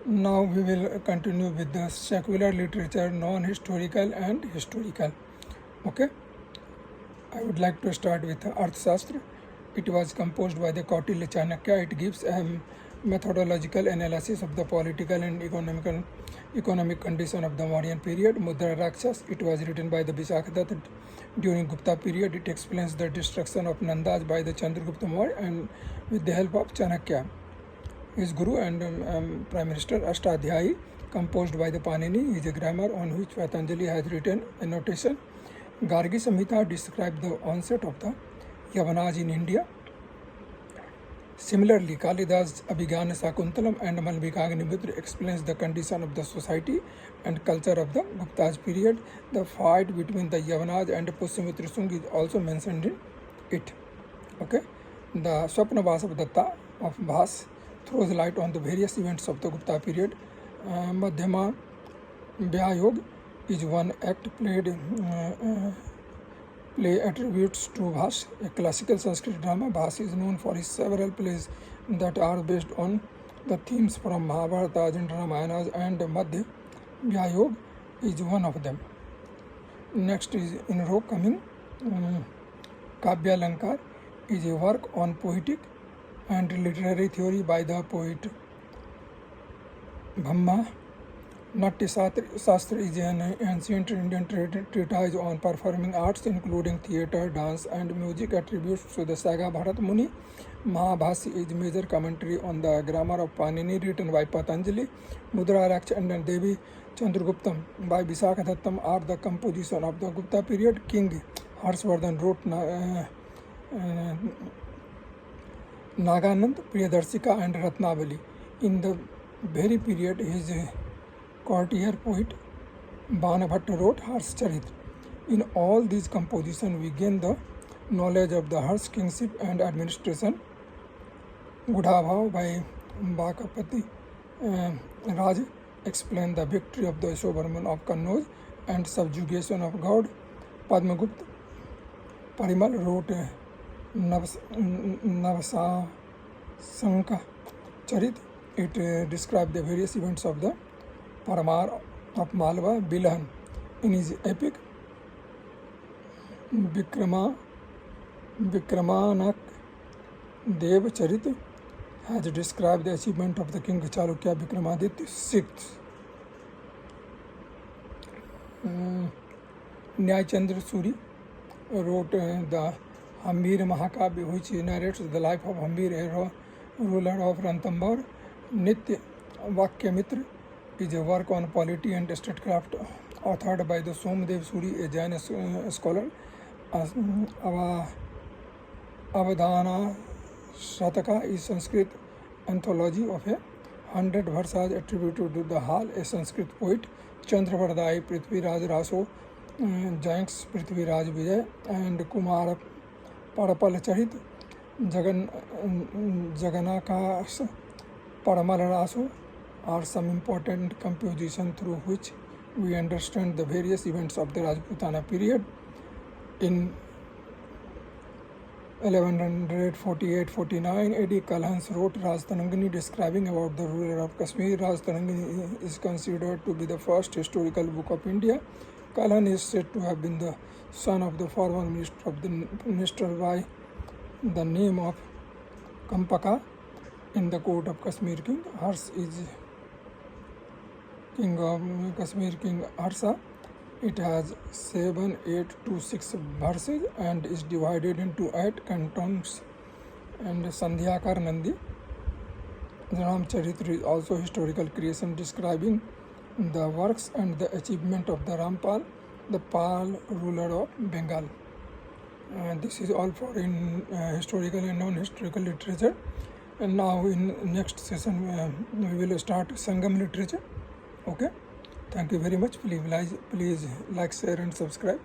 Now we will continue with the secular literature, non-historical and historical. Okay, I would like to start with Arthashastra. It was composed by the Kautilya Chanakya. It gives a methodological analysis of the political and economic condition of the Mauryan period. Mudra Rakshas, it was written by the Vishakhadatta during Gupta period. It explains the destruction of Nandas by the Chandragupta Maurya and with the help of Chanakya, his guru and Prime Minister. Ashtadhyayi, composed by the Panini, is a grammar on which Patanjali has written a notation. Gargi Samhita describes the onset of the Yavanas in India. Similarly, Kalidas Abhigyan Sakuntalam and Malvikagnimitra explains the condition of the society and culture of the Gupta's period. The fight between the Yavanas and Pushyamitra Sung is also mentioned in it. Okay, the Swapnavas of Datta of Bhas throws light on the various events of the Gupta period. Madhyama Vyayog is one act play attributes to Bhas, a classical Sanskrit drama. Bhas is known for his several plays that are based on the themes from Mahabharata and Ramayanas, and Madhya Vyayog is one of them. Next is in row coming, Kavya Lankar is a work on poetic and literary theory by the poet Bhamma. Natya Shastra is an ancient Indian treatise on performing arts, including theatre, dance, and music. Attributes to the saga Bharat Muni. Mahabhasya is major commentary on the grammar of Panini written by Patanjali. Mudra Raksha and Devi Chandraguptam by Vishakhadatta are the composition of the Gupta period. King Harshvardhan wrote Naganand, Priyadarshika and Ratnavali. In the very period, his courtier poet Banabhatta wrote Harshcharit. In all these compositions, we gain the knowledge of the Harsh kingship and administration. Gudhabhav by Bakapati Raj explained the victory of the Yashovarman of Kannauj and subjugation of God. Padmagupta Parimal wrote Navasanka Charit. It described the various events of the Paramar of Malwa. Bilahan, in his epic Vikramanak Dev Charit, has described the achievement of the king Chalukya Vikramaditya VI. Nyayachandra Suri wrote the Hambir Mahakavya, which narrates the life of Hambir, a ruler of Ranthambore. Nitya Vakyamitra is a work on polity and statecraft authored by the Somdev Suri, a Jain scholar. Avadhana Shataka is Sanskrit anthology of 100 versas attributed to the Hal, a Sanskrit poet. Chandravardai Prithviraj Raso joins Prithviraj Vijay and Kumar Parapal Charit. Jaganakas Paramal Raso are some important compositions through which we understand the various events of the Rajputana period. In 1148-49 AD, Kalhans wrote Rajtarangani describing about the ruler of Kashmir. Rajtarangani is considered to be the first historical book of India. Kalhan is said to have been the son of the former minister by the name of Kampaka in the court of Kashmir king. Harsh is king of Kashmir, King Harsha. It has 7, 8 to 6 verses and is divided into 8 cantons. And Sandhyakar Nandi Ram Charitra is also historical creation describing the works and the achievement of the Rampal, the Pal ruler of Bengal. This is all for in historical and non-historical literature. And now in next session we will start Sangam literature. Okay, thank you very much. Please like, share and subscribe.